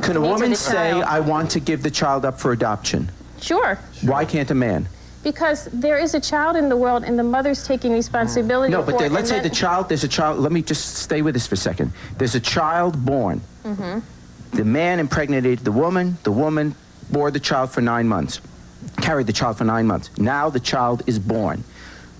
Can a woman say, I want to give the child up for adoption? Sure. Why can't a man? Because there is a child in the world and the mother's taking responsibility for it. No, but let's say there's a child, let me just stay with this for a second. There's a child born. The man impregnated the woman bore the child for 9 months, carried the child for 9 months. Now the child is born.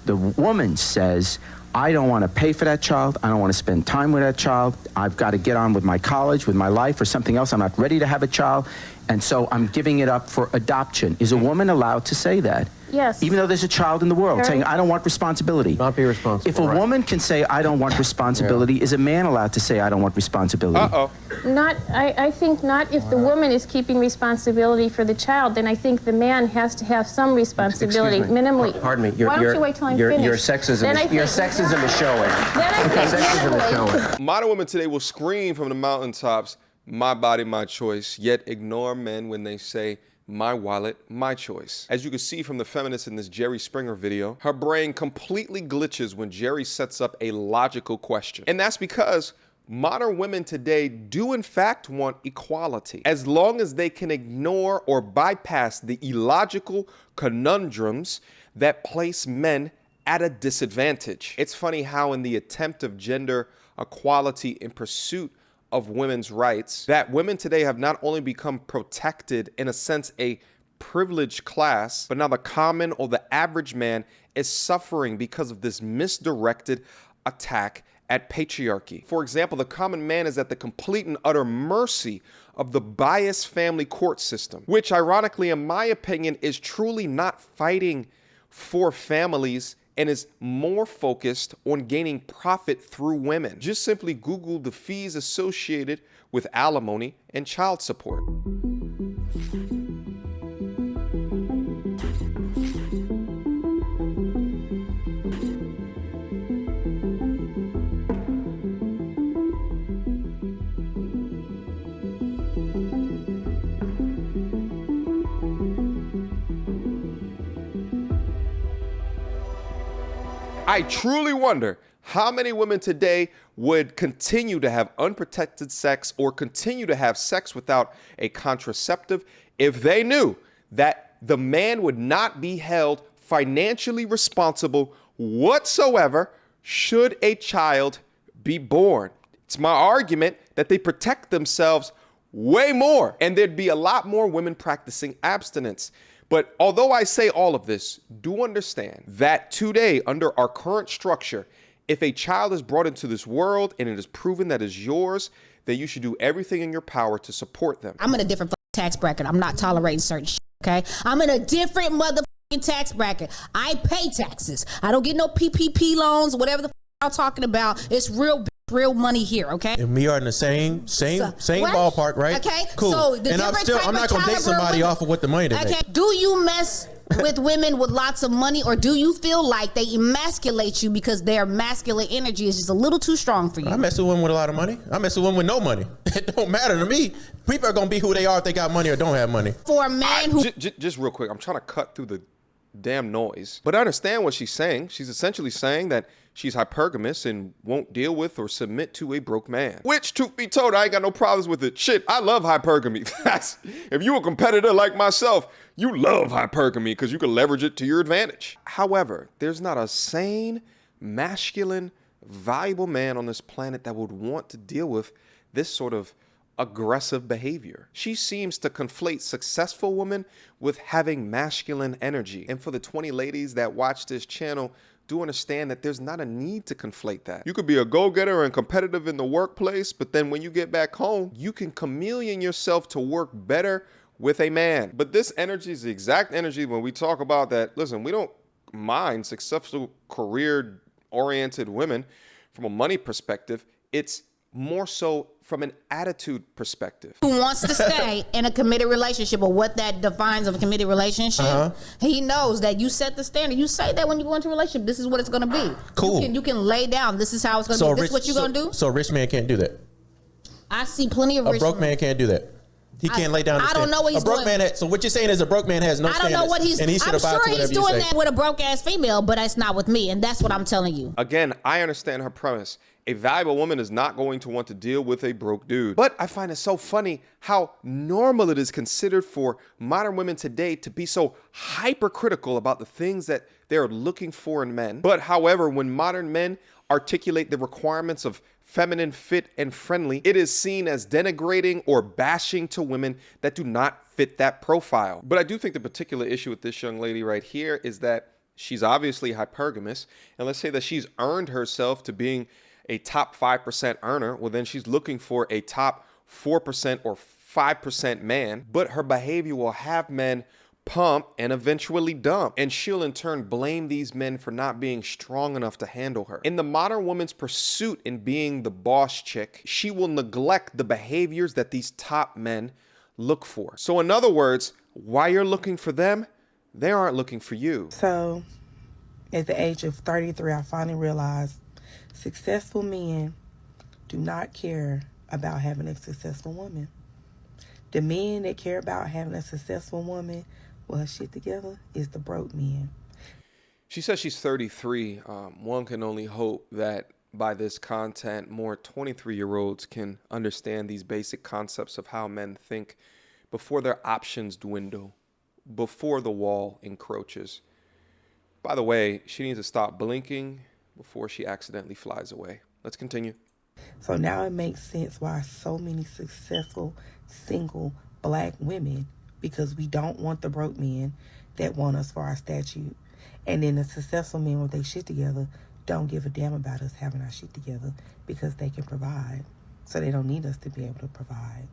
The woman says, I don't want to pay for that child. I don't want to spend time with that child. I've got to get on with my college, with my life, or something else. I'm not ready to have a child. And so I'm giving it up for adoption. Is a woman allowed to say that? Yes. Even though there's a child in the world saying, I don't want responsibility. Not be responsible. If a woman can say, I don't want responsibility, is a man allowed to say, I don't want responsibility? I think not if the woman is keeping responsibility for the child, then I think the man has to have some responsibility, minimally. Pardon me. Why don't you wait till I'm finished? Your sexism is showing. Sexism is showing. Modern women today will scream from the mountaintops, my body, my choice, yet ignore men when they say, my wallet, my choice. As you can see from the feminist in this Jerry Springer video, her brain completely glitches when Jerry sets up a logical question. And that's because modern women today do in fact want equality, as long as they can ignore or bypass the illogical conundrums that place men at a disadvantage. It's funny how in the attempt of gender equality in pursuit of women's rights, that women today have not only become protected, in a sense, a privileged class, but now the common or the average man is suffering because of this misdirected attack at patriarchy. For example, the common man is at the complete and utter mercy of the biased family court system, which ironically, in my opinion, is truly not fighting for families and is more focused on gaining profit through women. Just simply Google the fees associated with alimony and child support. I truly wonder how many women today would continue to have unprotected sex or continue to have sex without a contraceptive if they knew that the man would not be held financially responsible whatsoever should a child be born. It's my argument that they protect themselves way more, and there'd be a lot more women practicing abstinence. But although I say all of this, do understand that today, under our current structure, if a child is brought into this world and it is proven that is yours, then you should do everything in your power to support them. I'm in a different tax bracket. I'm not tolerating certain shit, okay? I'm in a different motherfucking tax bracket. I pay taxes. I don't get no PPP loans, whatever the I'm talking about. It's real money here, okay? And we are in the same ballpark, right? Okay, cool. So and I'm not gonna date somebody off of what the money they make. Do you mess with women with lots of money, or do you feel like they emasculate you because their masculine energy is just a little too strong for you? I mess with women with a lot of money. I mess with women with no money. It don't matter to me. People are gonna be who they are if they got money or don't have money. For a man who just real quick, I'm trying to cut through the damn noise, but I understand what she's saying. She's essentially saying that she's hypergamous and won't deal with or submit to a broke man. Which, truth be told, I ain't got no problems with it. Shit, I love hypergamy. If you a competitor like myself, you love hypergamy because you can leverage it to your advantage. However, there's not a sane, masculine, valuable man on this planet that would want to deal with this sort of aggressive behavior. She seems to conflate successful women with having masculine energy. And for the 20 ladies that watch this channel, do understand that there's not a need to conflate that. You could be a go-getter and competitive in the workplace, but then when you get back home, you can chameleon yourself to work better with a man. But this energy is the exact energy when we talk about that. Listen, we don't mind successful career-oriented women from a money perspective. It's more so from an attitude perspective. Who wants to stay in a committed relationship, or what that defines of a committed relationship, he knows that you set the standard. You say that when you go into a relationship, this is what it's going to be. Cool. You can lay down, this is how it's going to be. This is what you're going to do. So a rich man can't do that. I see plenty of rich men. A broke man can't do that. He can't lay down. I don't know what he's doing. So what you're saying is a broke man has no standards. I don't know what he's. And he I'm sure he's doing that with a broke ass female, but it's not with me, and that's what I'm telling you. Again, I understand her premise. A valuable woman is not going to want to deal with a broke dude. But I find it so funny how normal it is considered for modern women today to be so hypercritical about the things that they're looking for in men. But however, when modern men articulate the requirements of feminine, fit, and friendly, it is seen as denigrating or bashing to women that do not fit that profile. But I do think the particular issue with this young lady right here is that she's obviously hypergamous. And let's say that she's earned herself to being a top 5% earner. Well, then she's looking for a top 4% or 5% man. But her behavior will have men pump and eventually dump. And she'll in turn blame these men for not being strong enough to handle her. In the modern woman's pursuit in being the boss chick, she will neglect the behaviors that these top men look for. So in other words, while you're looking for them, they aren't looking for you. So at the age of 33, I finally realized successful men do not care about having a successful woman. The men that care about having a successful woman with her shit together is the broke men. She says she's 33. One can only hope that by this content, more 23-year-olds can understand these basic concepts of how men think before their options dwindle, before the wall encroaches. By the way, she needs to stop blinking before she accidentally flies away. Let's continue. So now it makes sense why so many successful single black women, because we don't want the broke men that want us for our statute. And then the successful men with their shit together don't give a damn about us having our shit together because they can provide. So they don't need us to be able to provide.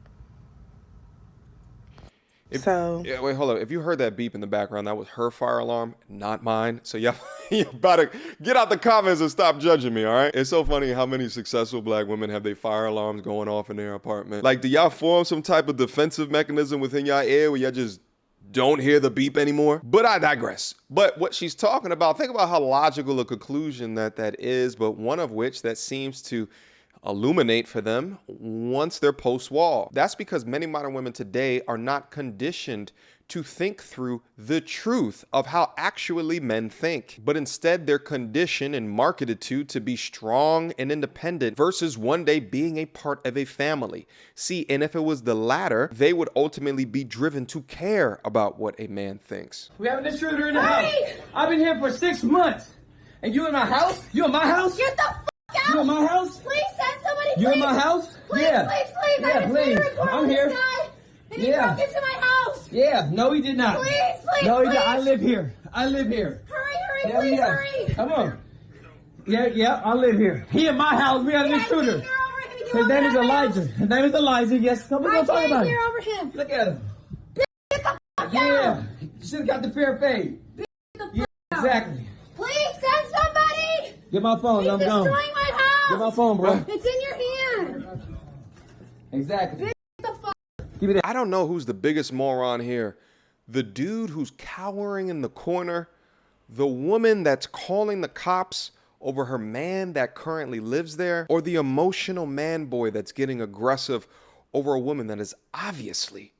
Wait, hold up. If you heard that beep in the background, that was her fire alarm, not mine. So y'all better get out the comments and stop judging me, all right? It's so funny how many successful black women have their fire alarms going off in their apartment. Like, do y'all form some type of defensive mechanism within y'all ear where y'all just don't hear the beep anymore? But I digress. But what she's talking about, think about how logical a conclusion that is, but one of which that seems to illuminate for them once they're post-wall. That's because many modern women today are not conditioned to think through the truth of how actually men think, but instead they're conditioned and marketed to be strong and independent versus one day being a part of a family. See, and if it was the latter, they would ultimately be driven to care about what a man thinks. We have an intruder in the house. I've been here for 6 months. And you in my house? You in my house? Get the fuck out! You in my house? Please send somebody, please! You in my house? Please, yeah. please! Yeah, I'm please. I'm here. This guy, and he Yeah. broke into my house! Yeah, no he did not. Please, please, No he please! did. I live here. I live here. Hurry, please, hurry! Come on. Yeah, I live here. He in my house. We have an intruder. His name is Elijah. His name is Elijah. Yes, come on, talk about hear it. over him! Look at him. Get the fuck out! Yeah, you should have got the fair fade. Yeah, exactly. Please send somebody! Get my phone. He's I'm destroying gone. my house! Get my phone, bro. It's in your hand! Exactly. Get the fuck! I don't know who's the biggest moron here. The dude who's cowering in the corner, the woman that's calling the cops over her man that currently lives there, or the emotional man boy that's getting aggressive over a woman that is obviously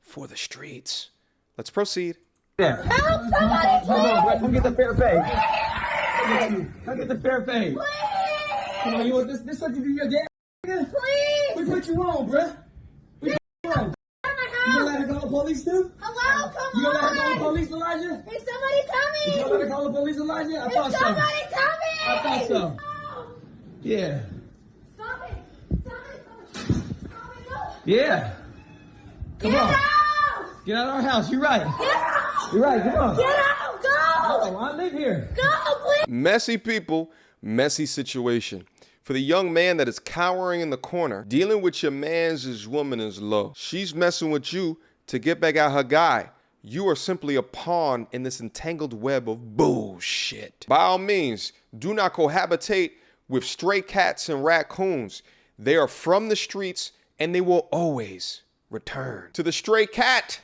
for the streets. Let's proceed. Yeah. Help somebody, Come on, bro. please! Come get the fair fade. Come get the fair fade. Please! Come on, you want this what you do your damn nigga? Please! We put you on, bruh. We put you on. Out of my You gonna let house! her call the police too? Hello, come You gonna let her call the on! police, Elijah? Is somebody You gonna let coming? her call the police, Elijah? I Is thought so. somebody coming? I thought so. Oh, Yeah. stop it! Stop it! No. Yeah. Come Get on. out! Get out of our house. You're right. Get out! You're right. Come on. Get out! Go! Oh, I live here. Go, please! Messy people, messy situation. For the young man that is cowering in the corner, dealing with your man's woman is low. She's messing with you to get back at her guy. You are simply a pawn in this entangled web of bullshit. By all means, do not cohabitate with stray cats and raccoons. They are from the streets and they will always return. To the stray cat,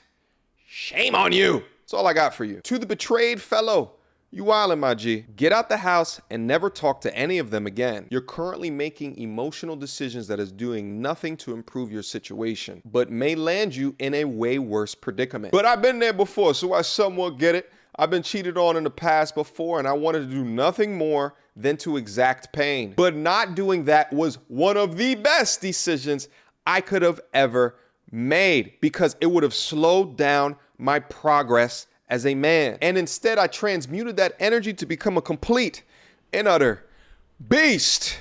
shame on you. That's all I got for you. To the betrayed fellow, you wildin', my G. Get out the house and never talk to any of them again. You're currently making emotional decisions that is doing nothing to improve your situation, but may land you in a way worse predicament. But I've been there before, so I somewhat get it. I've been cheated on in the past before, and I wanted to do nothing more than to exact pain. But not doing that was one of the best decisions I could have ever made, because it would have slowed down my progress as a man. And instead, I transmuted that energy to become a complete and utter beast.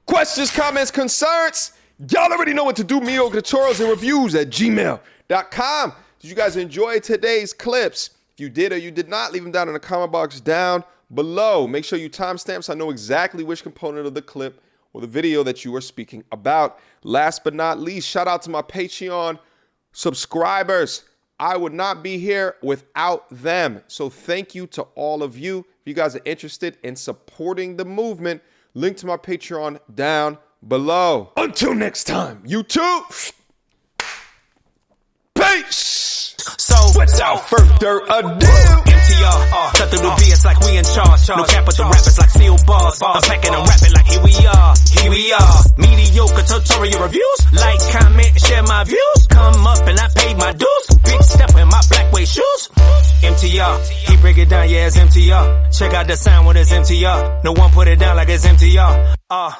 Questions, comments, concerns? Y'all already know what to do. Mediocre tutorials and reviews at gmail.com. Did you guys enjoy today's clips? If you did or you did not, leave them down in the comment box down below. Make sure you timestamp so I know exactly which component of the clip or the video that you are speaking about. Last but not least, shout out to my Patreon subscribers. I would not be here without them. So thank you to all of you. If you guys are interested in supporting the movement, link to my Patreon down below. Until next time, YouTube. Peace. So, without further ado, MTR, cut through the BS like we in charge. No capital rappers like steel bars. I'm packing and rapping like here we are. Mediocre tutorial reviews. Like, comment, share my views. Come up and I paid my dues. Big step in my black way shoes. MTR, he break it down, yeah, it's MTR. Check out the sound with his MTR. No one put it down like it's MTR.